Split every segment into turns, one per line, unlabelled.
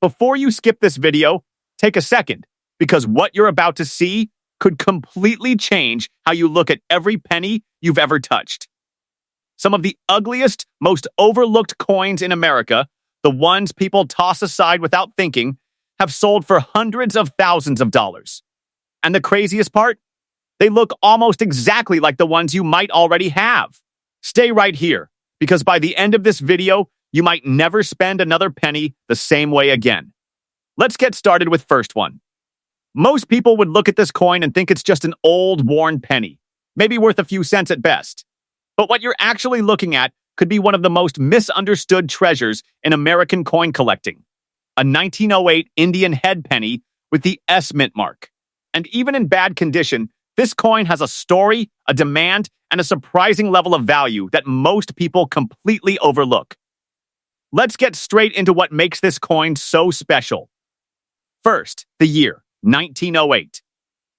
Before you skip this video, take a second, because what you're about to see could completely change how you look at every penny you've ever touched. Some of the ugliest, most overlooked coins in America, the ones people toss aside without thinking, have sold for hundreds of thousands of dollars. And the craziest part? They look almost exactly like the ones you might already have. Stay right here, because by the end of this video, you might never spend another penny the same way again. Let's get started with first one. Most people would look at this coin and think it's just an old, worn penny, maybe worth a few cents at best. But what you're actually looking at could be one of the most misunderstood treasures in American coin collecting. A 1908 Indian head penny with the S mint mark. And even in bad condition, this coin has a story, a demand, and a surprising level of value that most people completely overlook. Let's get straight into what makes this coin so special. First, the year, 1908.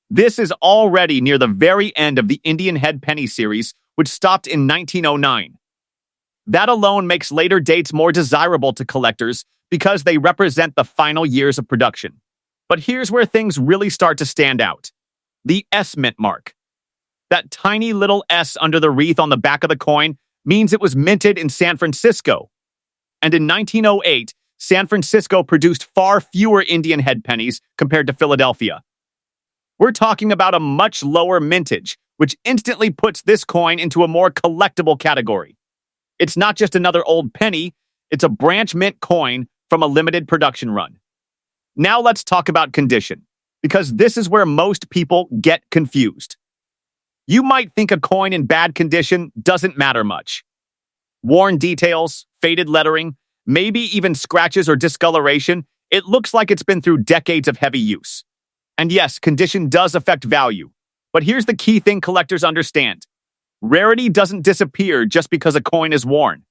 This is already near the very end of the Indian head penny series, which stopped in 1909. That alone makes later dates more desirable to collectors because they represent the final years of production. But here's where things really start to stand out. The S mint mark. That tiny little S under the wreath on the back of the coin means it was minted in San Francisco. And in 1908, San Francisco produced far fewer Indian head pennies compared to Philadelphia. We're talking about a much lower mintage, which instantly puts this coin into a more collectible category. It's not just another old penny, it's a branch mint coin from a limited production run. Now let's talk about condition, because this is where most people get confused. You might think a coin in bad condition doesn't matter much. Worn details, faded lettering, maybe even scratches or discoloration, it looks like it's been through decades of heavy use. And yes, condition does affect value. But here's the key thing collectors understand. Rarity doesn't disappear just because a coin is worn.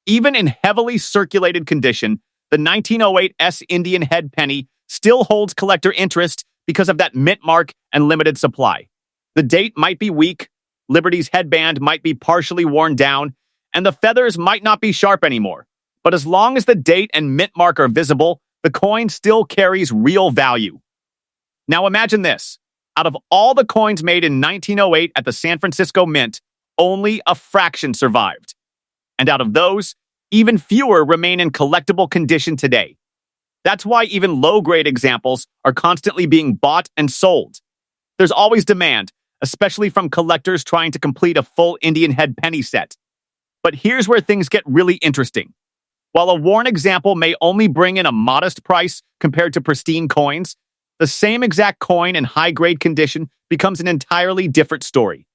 Even in heavily circulated condition, the 1908 S Indian head penny still holds collector interest because of that mint mark and limited supply. The date might be weak, Liberty's headband might be partially worn down, and the feathers might not be sharp anymore. But as long as the date and mint mark are visible, the coin still carries real value. Now imagine this. Out of all the coins made in 1908 at the San Francisco Mint, only a fraction survived. And out of those, even fewer remain in collectible condition today. That's why even low-grade examples are constantly being bought and sold. There's always demand, especially from collectors trying to complete a full Indian head penny set. But here's where things get really interesting. While a worn example may only bring in a modest price compared to pristine coins, the same exact coin in high-grade condition becomes an entirely different story.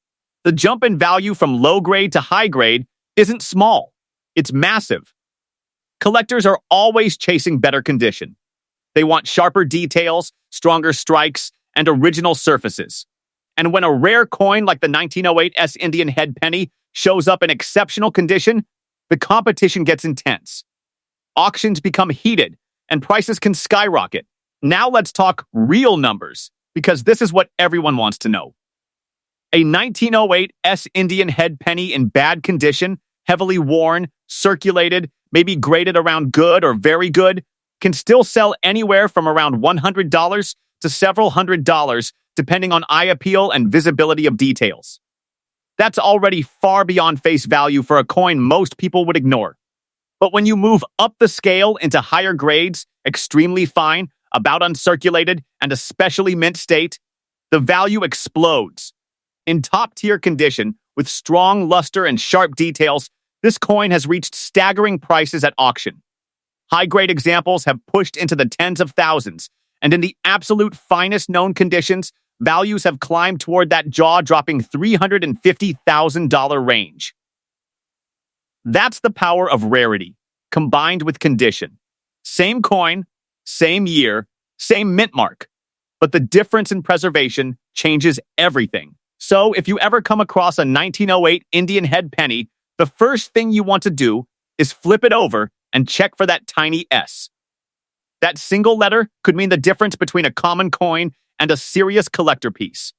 The jump in value from low-grade to high-grade isn't small. It's massive. Collectors are always chasing better condition. They want sharper details, stronger strikes, and original surfaces. And when a rare coin like the 1908 S Indian head penny shows up in exceptional condition, the competition gets intense. Auctions become heated, and prices can skyrocket. Now let's talk real numbers, because this is what everyone wants to know. A 1908 S Indian head penny in bad condition, heavily worn, circulated, maybe graded around good or very good, can still sell anywhere from around $100 to several $100s, depending on eye appeal and visibility of details. That's already far beyond face value for a coin most people would ignore. But when you move up the scale into higher grades, extremely fine, about uncirculated, and especially mint state, the value explodes. In top-tier condition, with strong luster and sharp details, this coin has reached staggering prices at auction. High-grade examples have pushed into the tens of thousands, and in the absolute finest known conditions, values have climbed toward that jaw-dropping $350,000 range. That's the power of rarity, combined with condition. Same coin, same year, same mint mark. But the difference in preservation changes everything. So if you ever come across a 1908 Indian head penny, the first thing you want to do is flip it over and check for that tiny S. That single letter could mean the difference between a common coin and a serious collector piece.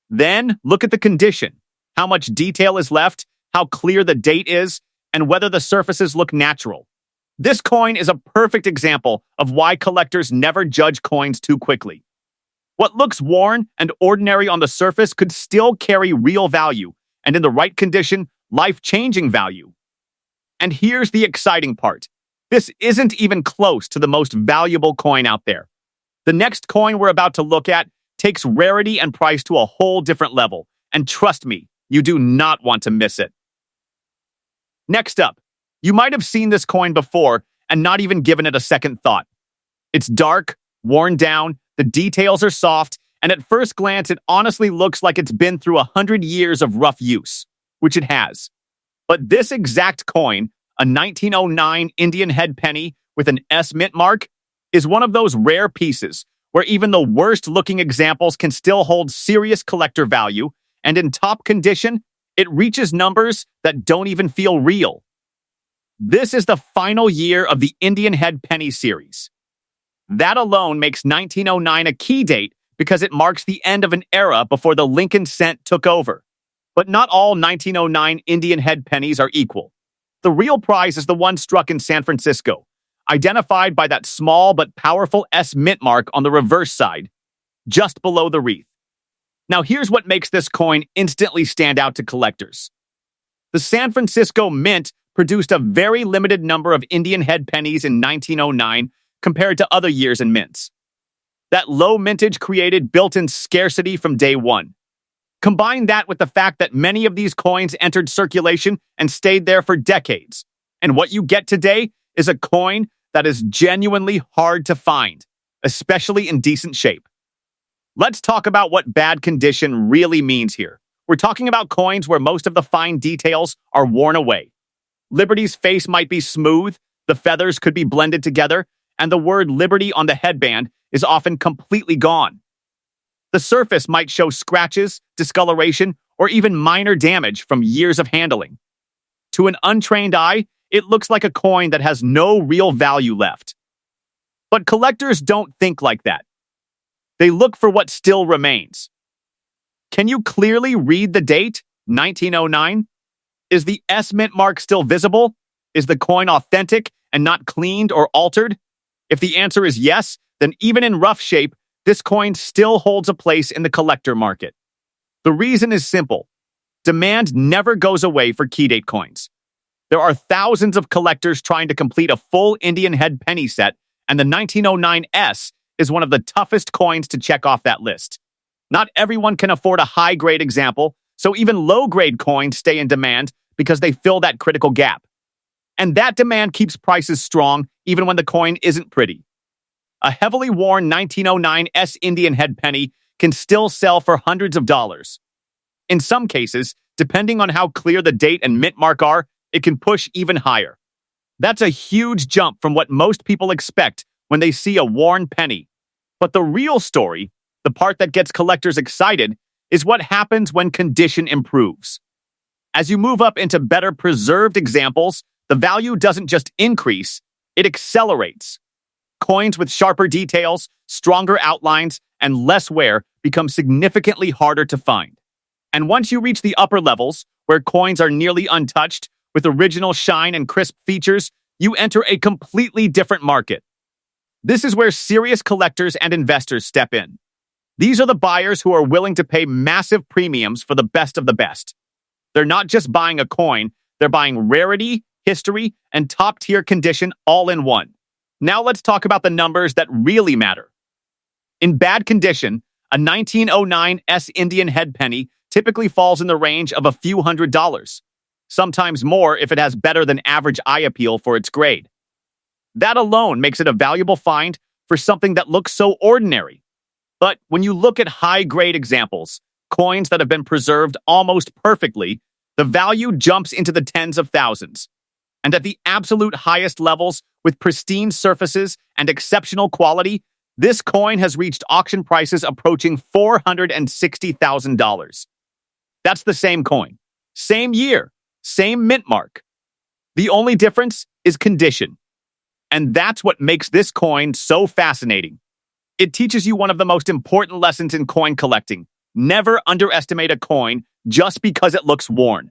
Then look at the condition, how much detail is left, how clear the date is, and whether the surfaces look natural. This coin is a perfect example of why collectors never judge coins too quickly. What looks worn and ordinary on the surface could still carry real value, and in the right condition, life-changing value. And here's the exciting part. This isn't even close to the most valuable coin out there. The next coin we're about to look at takes rarity and price to a whole different level, and trust me, you do not want to miss it. Next up, you might have seen this coin before and not even given it a second thought. It's dark, worn down, the details are soft, and at first glance it honestly looks like it's been through 100 years of rough use, which it has. But this exact coin, a 1909 Indian head penny with an S mint mark, is one of those rare pieces where even the worst-looking examples can still hold serious collector value, and in top condition, it reaches numbers that don't even feel real. This is the final year of the Indian head penny series. That alone makes 1909 a key date because it marks the end of an era before the Lincoln cent took over. But not all 1909 Indian head pennies are equal. The real prize is the one struck in San Francisco, identified by that small but powerful S mint mark on the reverse side, just below the wreath. Now here's what makes this coin instantly stand out to collectors. The San Francisco Mint produced a very limited number of Indian head pennies in 1909 compared to other years in mints. That low mintage created built-in scarcity from day one. Combine that with the fact that many of these coins entered circulation and stayed there for decades, and what you get today is a coin that is genuinely hard to find, especially in decent shape. Let's talk about what bad condition really means here. We're talking about coins where most of the fine details are worn away. Liberty's face might be smooth, the feathers could be blended together, and the word Liberty on the headband is often completely gone. The surface might show scratches, discoloration, or even minor damage from years of handling. To an untrained eye, it looks like a coin that has no real value left. But collectors don't think like that. They look for what still remains. Can you clearly read the date, 1909? Is the S mint mark still visible? Is the coin authentic and not cleaned or altered? If the answer is yes, then even in rough shape, this coin still holds a place in the collector market. The reason is simple. Demand never goes away for key date coins. There are thousands of collectors trying to complete a full Indian head penny set, and the 1909 S is one of the toughest coins to check off that list. Not everyone can afford a high-grade example, so even low-grade coins stay in demand because they fill that critical gap. And that demand keeps prices strong even when the coin isn't pretty. A heavily worn 1909 S Indian head penny can still sell for hundreds of dollars. In some cases, depending on how clear the date and mint mark are, it can push even higher. That's a huge jump from what most people expect when they see a worn penny. But the real story, the part that gets collectors excited, is what happens when condition improves. As you move up into better preserved examples, the value doesn't just increase, it accelerates. Coins with sharper details, stronger outlines, and less wear become significantly harder to find. And once you reach the upper levels, where coins are nearly untouched, with original shine and crisp features, you enter a completely different market. This is where serious collectors and investors step in. These are the buyers who are willing to pay massive premiums for the best of the best. They're not just buying a coin, they're buying rarity, history, and top-tier condition all in one. Now let's talk about the numbers that really matter. In bad condition, a 1909 S Indian head penny typically falls in the range of a few $100s, sometimes more if it has better than average eye appeal for its grade. That alone makes it a valuable find for something that looks so ordinary. But when you look at high-grade examples, coins that have been preserved almost perfectly, the value jumps into the tens of thousands. And at the absolute highest levels, with pristine surfaces and exceptional quality, this coin has reached auction prices approaching $460,000. That's the same coin, same year, same mint mark. The only difference is condition. And that's what makes this coin so fascinating. It teaches you one of the most important lessons in coin collecting. Never underestimate a coin just because it looks worn.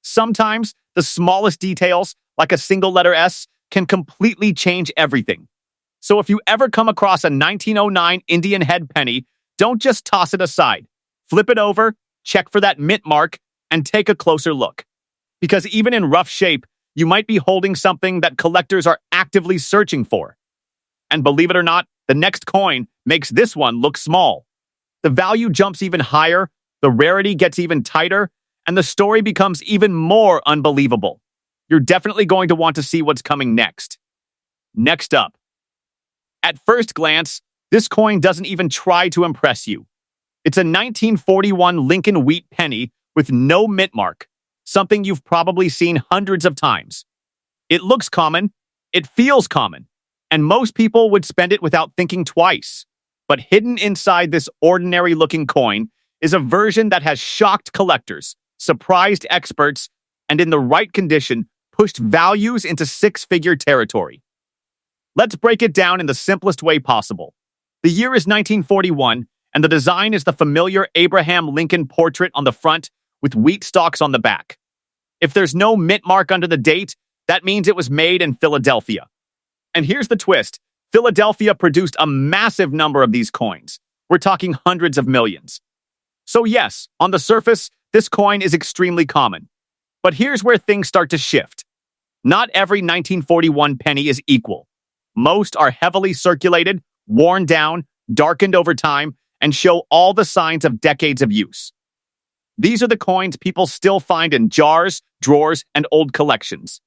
Sometimes the smallest details, like a single letter S, can completely change everything. So if you ever come across a 1909 Indian head penny, don't just toss it aside. Flip it over, check for that mint mark, and take a closer look. Because even in rough shape, you might be holding something that collectors are actively searching for. And believe it or not, the next coin makes this one look small. The value jumps even higher, the rarity gets even tighter, and the story becomes even more unbelievable. You're definitely going to want to see what's coming next. Next up. At first glance, this coin doesn't even try to impress you. It's a 1941 Lincoln wheat penny with no mint mark, something you've probably seen hundreds of times. It looks common, it feels common, and most people would spend it without thinking twice. But hidden inside this ordinary-looking coin is a version that has shocked collectors, surprised experts, and in the right condition, pushed values into six-figure territory. Let's break it down in the simplest way possible. The year is 1941, and the design is the familiar Abraham Lincoln portrait on the front with wheat stalks on the back. If there's no mint mark under the date, that means it was made in Philadelphia. And here's the twist. Philadelphia produced a massive number of these coins. We're talking hundreds of millions. So yes, on the surface, this coin is extremely common. But here's where things start to shift. Not every 1941 penny is equal. Most are heavily circulated, worn down, darkened over time, and show all the signs of decades of use. These are the coins people still find in jars, drawers, and old collections.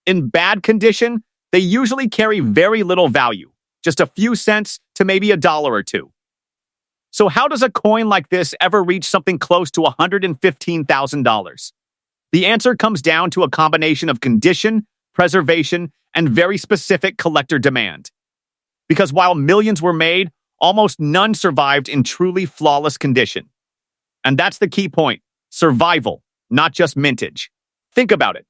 In bad condition, they usually carry very little value, just a few cents to maybe $1 or $2. So how does a coin like this ever reach something close to $115,000? The answer comes down to a combination of condition, preservation, and very specific collector demand. Because while millions were made, almost none survived in truly flawless condition. And that's the key point, survival, not just mintage. Think about it.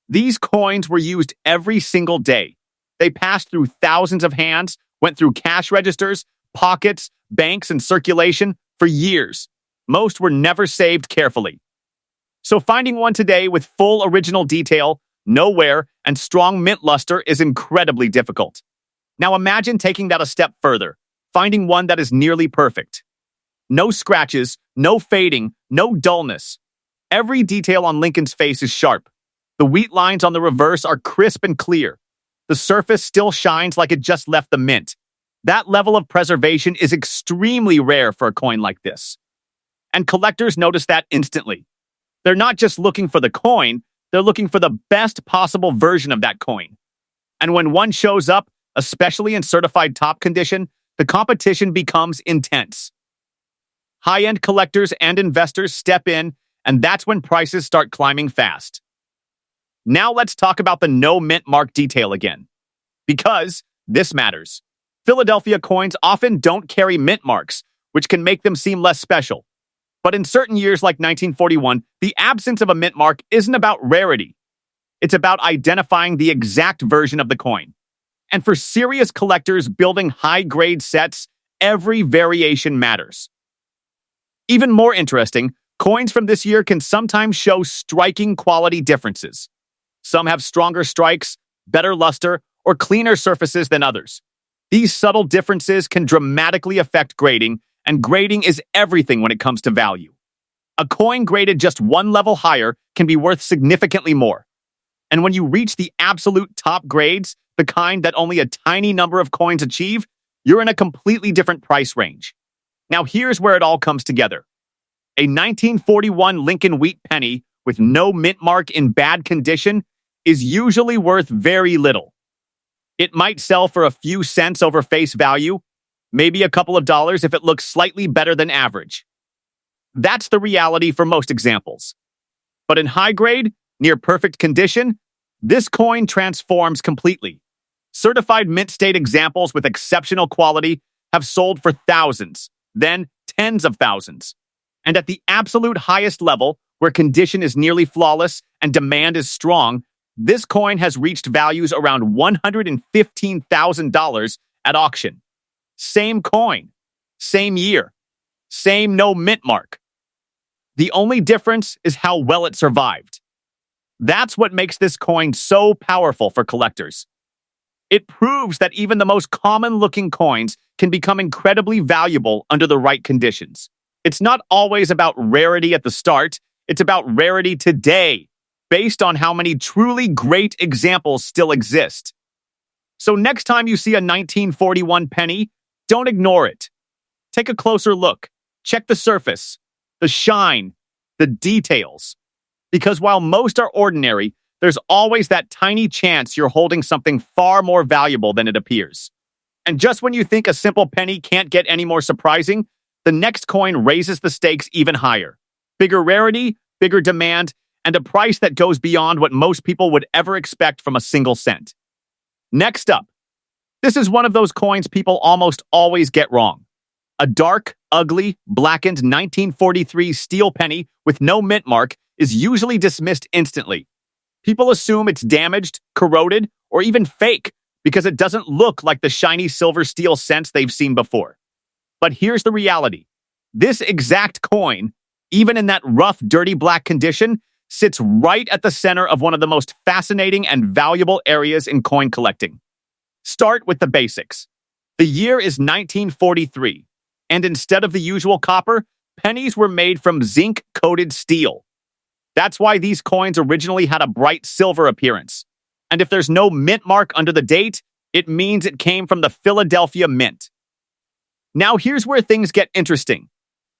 These coins were used every single day. They passed through thousands of hands, went through cash registers, pockets, banks, and circulation for years. Most were never saved carefully. So finding one today with full original detail, no wear, and strong mint luster is incredibly difficult. Now imagine taking that a step further, finding one that is nearly perfect. No scratches, no fading, no dullness. Every detail on Lincoln's face is sharp. The wheat lines on the reverse are crisp and clear. The surface still shines like it just left the mint. That level of preservation is extremely rare for a coin like this. And collectors notice that instantly. They're not just looking for the coin, they're looking for the best possible version of that coin. And when one shows up, especially in certified top condition, the competition becomes intense. High-end collectors and investors step in, and that's when prices start climbing fast. Now let's talk about the no mint mark detail again. Because this matters. Philadelphia coins often don't carry mint marks, which can make them seem less special. But in certain years like 1941, the absence of a mint mark isn't about rarity. It's about identifying the exact version of the coin. And for serious collectors building high-grade sets, every variation matters. Even more interesting, coins from this year can sometimes show striking quality differences. Some have stronger strikes, better luster, or cleaner surfaces than others. These subtle differences can dramatically affect grading, and grading is everything when it comes to value. A coin graded just one level higher can be worth significantly more. And when you reach the absolute top grades, the kind that only a tiny number of coins achieve, you're in a completely different price range. Now here's where it all comes together. A 1941 Lincoln wheat penny with no mint mark in bad condition is usually worth very little. It might sell for a few cents over face value, maybe a couple of dollars if it looks slightly better than average. That's the reality for most examples. But in high grade, near perfect condition, this coin transforms completely. Certified mint state examples with exceptional quality have sold for thousands, then tens of thousands. And at the absolute highest level, where condition is nearly flawless and demand is strong, this coin has reached values around $115,000 at auction. Same coin, same year, same no mint mark. The only difference is how well it survived. That's what makes this coin so powerful for collectors. It proves that even the most common-looking coins can become incredibly valuable under the right conditions. It's not always about rarity at the start, it's about rarity today, based on how many truly great examples still exist. So next time you see a 1941 penny, don't ignore it. Take a closer look. Check the surface, the shine, the details. Because while most are ordinary, there's always that tiny chance you're holding something far more valuable than it appears. And just when you think a simple penny can't get any more surprising, the next coin raises the stakes even higher. Bigger rarity, bigger demand, and a price that goes beyond what most people would ever expect from a single cent. Next up, this is one of those coins people almost always get wrong. A dark, ugly, blackened 1943 steel penny with no mint mark is usually dismissed instantly. People assume it's damaged, corroded, or even fake because it doesn't look like the shiny silver steel cents they've seen before. But here's the reality. This exact coin, even in that rough, dirty black condition, sits right at the center of one of the most fascinating and valuable areas in coin collecting. Start with the basics. The year is 1943, and instead of the usual copper, pennies were made from zinc-coated steel. That's why these coins originally had a bright silver appearance. And if there's no mint mark under the date, it means it came from the Philadelphia Mint. Now here's where things get interesting.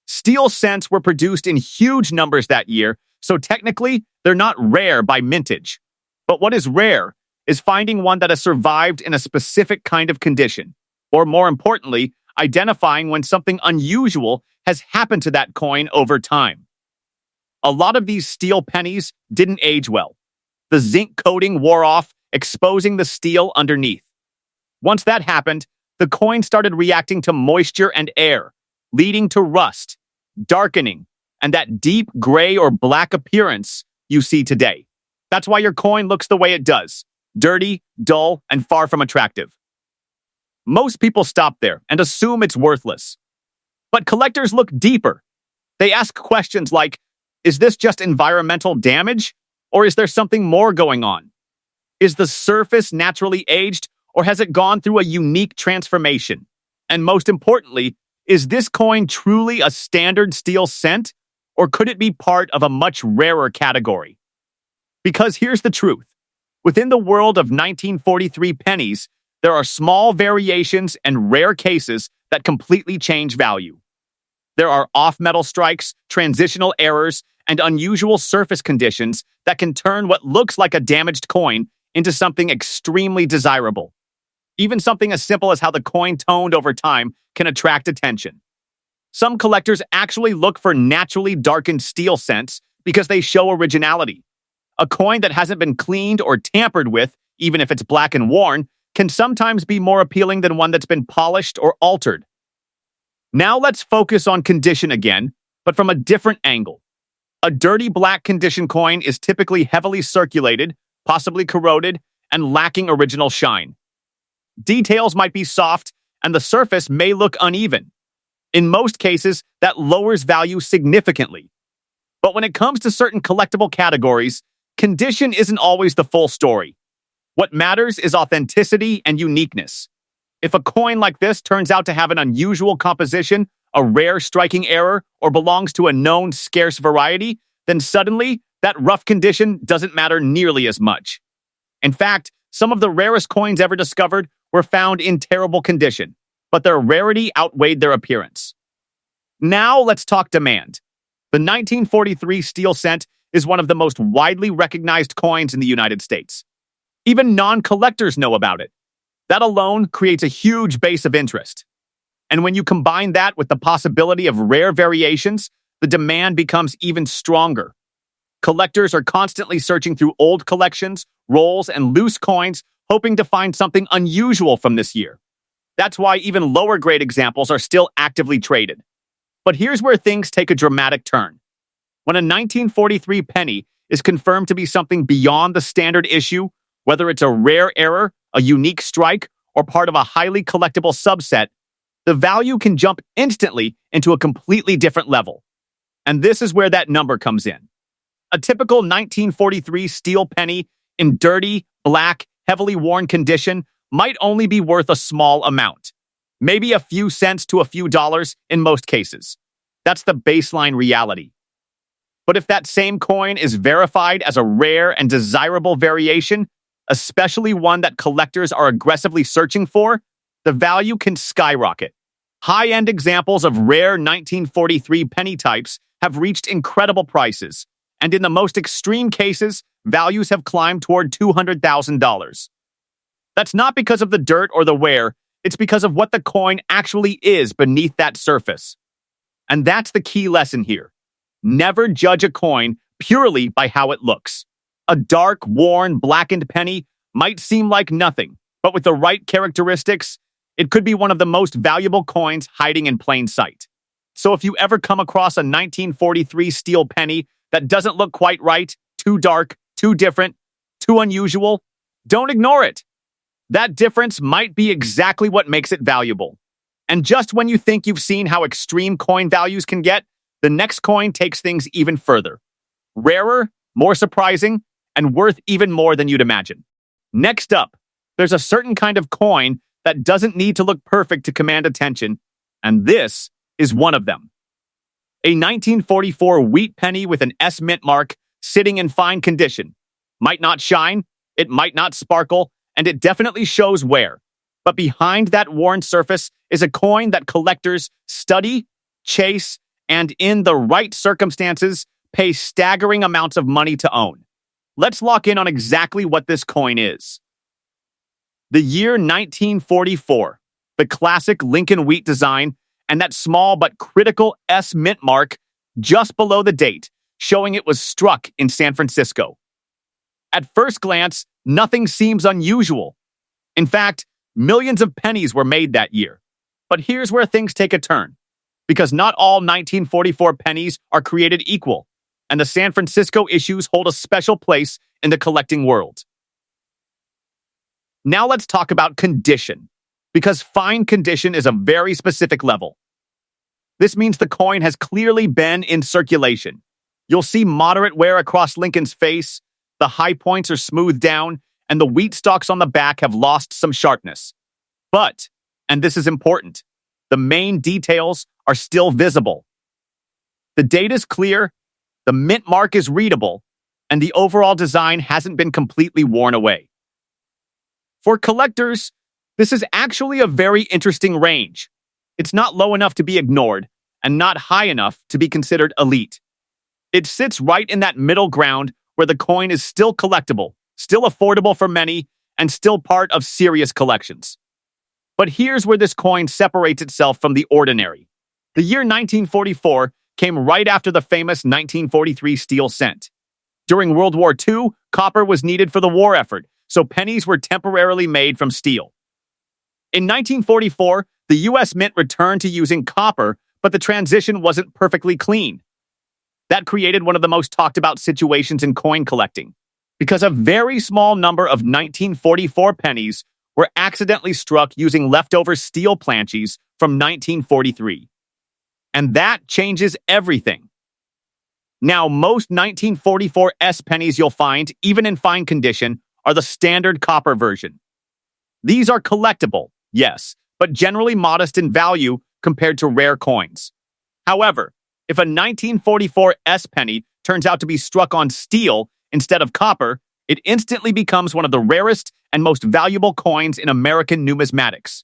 Steel cents were produced in huge numbers that year, so technically, they're not rare by mintage. But what is rare is finding one that has survived in a specific kind of condition, or more importantly, identifying when something unusual has happened to that coin over time. A lot of these steel pennies didn't age well. The zinc coating wore off, exposing the steel underneath. Once that happened, the coin started reacting to moisture and air, leading to rust, darkening, and that deep gray or black appearance you see today. That's why your coin looks the way it does, dirty, dull, and far from attractive. Most people stop there and assume it's worthless. But collectors look deeper. They ask questions like, is this just environmental damage? Or is there something more going on? Is the surface naturally aged, or has it gone through a unique transformation? And most importantly, is this coin truly a standard steel cent, or could it be part of a much rarer category? Because here's the truth. Within the world of 1943 pennies, there are small variations and rare cases that completely change value. There are off-metal strikes, transitional errors, and unusual surface conditions that can turn what looks like a damaged coin into something extremely desirable. Even something as simple as how the coin toned over time can attract attention. Some collectors actually look for naturally darkened steel cents because they show originality. A coin that hasn't been cleaned or tampered with, even if it's black and worn, can sometimes be more appealing than one that's been polished or altered. Now let's focus on condition again, but from a different angle. A dirty black condition coin is typically heavily circulated, possibly corroded, and lacking original shine. Details might be soft, and the surface may look uneven. In most cases, that lowers value significantly. But when it comes to certain collectible categories, condition isn't always the full story. What matters is authenticity and uniqueness. If a coin like this turns out to have an unusual composition, a rare striking error, or belongs to a known scarce variety, then suddenly that rough condition doesn't matter nearly as much. In fact, some of the rarest coins ever discovered were found in terrible condition, but their rarity outweighed their appearance. Now let's talk demand. The 1943 steel cent is one of the most widely recognized coins in the United States. Even non-collectors know about it. That alone creates a huge base of interest. And when you combine that with the possibility of rare variations, the demand becomes even stronger. Collectors are constantly searching through old collections, rolls, and loose coins, hoping to find something unusual from this year. That's why even lower-grade examples are still actively traded. But here's where things take a dramatic turn. When a 1943 penny is confirmed to be something beyond the standard issue, whether it's a rare error, a unique strike, or part of a highly collectible subset, the value can jump instantly into a completely different level. And this is where that number comes in. A typical 1943 steel penny in dirty, black, heavily worn condition might only be worth a small amount, maybe a few cents to a few dollars in most cases. That's the baseline reality. But if that same coin is verified as a rare and desirable variation, especially one that collectors are aggressively searching for, the value can skyrocket. High-end examples of rare 1943 penny types have reached incredible prices, and in the most extreme cases, values have climbed toward $200,000. That's not because of the dirt or the wear, it's because of what the coin actually is beneath that surface. And that's the key lesson here. Never judge a coin purely by how it looks. A dark, worn, blackened penny might seem like nothing, but with the right characteristics, it could be one of the most valuable coins hiding in plain sight. So if you ever come across a 1943 steel penny that doesn't look quite right, too dark, too different, too unusual, don't ignore it. That difference might be exactly what makes it valuable. And just when you think you've seen how extreme coin values can get, the next coin takes things even further. Rarer, more surprising, and worth even more than you'd imagine. Next up, there's a certain kind of coin that doesn't need to look perfect to command attention, and this is one of them. A 1944 wheat penny with an S mint mark sitting in fine condition. Might not shine, it might not sparkle, and it definitely shows wear. But behind that worn surface is a coin that collectors study, chase, and in the right circumstances, pay staggering amounts of money to own. Let's lock in on exactly what this coin is. The year 1944, the classic Lincoln wheat design, and that small but critical S mint mark just below the date, showing it was struck in San Francisco. At first glance, nothing seems unusual. In fact, millions of pennies were made that year. But here's where things take a turn, because not all 1944 pennies are created equal, and the San Francisco issues hold a special place in the collecting world. Now let's talk about condition, because fine condition is a very specific level. This means the coin has clearly been in circulation. You'll see moderate wear across Lincoln's face, the high points are smoothed down, and the wheat stalks on the back have lost some sharpness. But, and this is important, the main details are still visible. The date is clear, the mint mark is readable, and the overall design hasn't been completely worn away. For collectors, this is actually a very interesting range. It's not low enough to be ignored, and not high enough to be considered elite. It sits right in that middle ground where the coin is still collectible, still affordable for many, and still part of serious collections. But here's where this coin separates itself from the ordinary. The year 1944 came right after the famous 1943 steel cent. During World War II, copper was needed for the war effort, so pennies were temporarily made from steel. In 1944, the U.S. Mint returned to using copper, but the transition wasn't perfectly clean. That created one of the most talked about situations in coin collecting, because a very small number of 1944 pennies were accidentally struck using leftover steel planches from 1943. And that changes everything. Now, most 1944 S pennies you'll find, even in fine condition, are the standard copper version. These are collectible, yes, but generally modest in value compared to rare coins. However, if a 1944 S penny turns out to be struck on steel instead of copper, it instantly becomes one of the rarest and most valuable coins in American numismatics.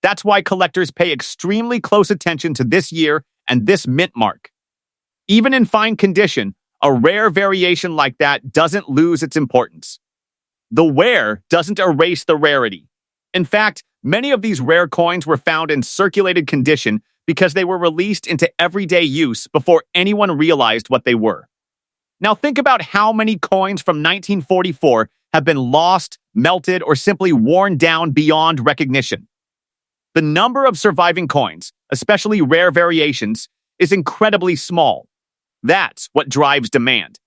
That's why collectors pay extremely close attention to this year and this mint mark. Even in fine condition, a rare variation like that doesn't lose its importance. The wear doesn't erase the rarity. In fact, many of these rare coins were found in circulated condition because they were released into everyday use before anyone realized what they were. Now think about how many coins from 1944 have been lost, melted, or simply worn down beyond recognition. The number of surviving coins, especially rare variations, is incredibly small. That's what drives demand.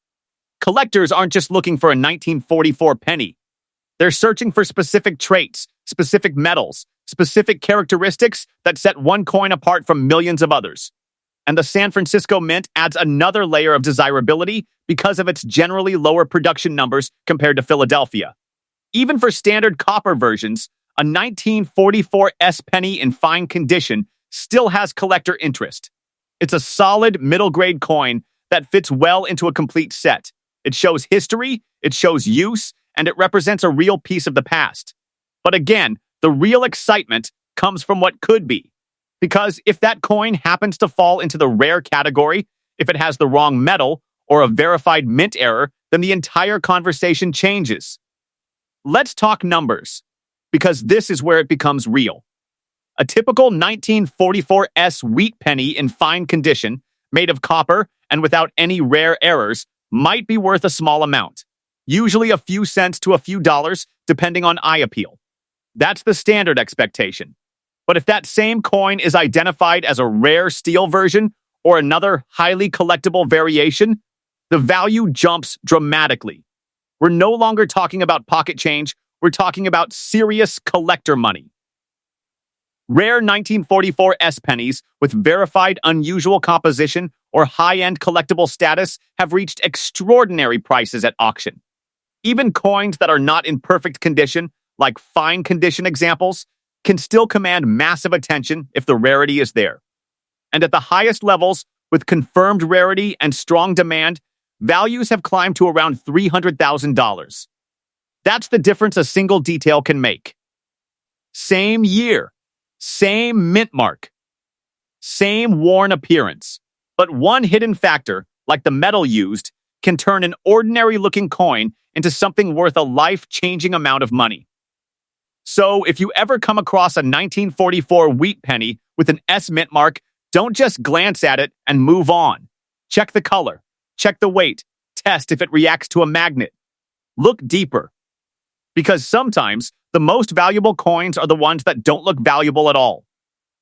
Collectors aren't just looking for a 1944 penny. They're searching for specific traits, specific metals, specific characteristics that set one coin apart from millions of others. And the San Francisco Mint adds another layer of desirability because of its generally lower production numbers compared to Philadelphia. Even for standard copper versions, a 1944 S penny in fine condition still has collector interest. It's a solid middle-grade coin that fits well into a complete set. It shows history, it shows use, and it represents a real piece of the past. But again, the real excitement comes from what could be. Because if that coin happens to fall into the rare category, if it has the wrong metal or a verified mint error, then the entire conversation changes. Let's talk numbers, because this is where it becomes real. A typical 1944 S wheat penny in fine condition, made of copper and without any rare errors, might be worth a small amount, usually a few cents to a few dollars, depending on eye appeal. That's the standard expectation. But if that same coin is identified as a rare steel version or another highly collectible variation, the value jumps dramatically. We're no longer talking about pocket change, we're talking about serious collector money. Rare 1944 S pennies with verified unusual composition or high-end collectible status have reached extraordinary prices at auction. Even coins that are not in perfect condition, like fine condition examples, can still command massive attention if the rarity is there. And at the highest levels, with confirmed rarity and strong demand, values have climbed to around $300,000. That's the difference a single detail can make. Same year, same mint mark, same worn appearance, but one hidden factor, like the metal used, can turn an ordinary-looking coin into something worth a life-changing amount of money. So, if you ever come across a 1944 wheat penny with an S mint mark, don't just glance at it and move on. Check the color, check the weight, test if it reacts to a magnet. Look deeper. Because sometimes, the most valuable coins are the ones that don't look valuable at all.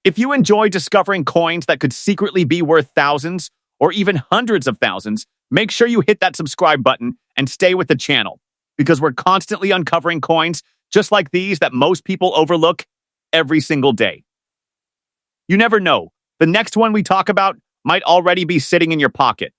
If you enjoy discovering coins that could secretly be worth thousands, or even hundreds of thousands, make sure you hit that subscribe button and stay with the channel, because we're constantly uncovering coins just like these that most people overlook every single day. You never know, the next one we talk about might already be sitting in your pocket.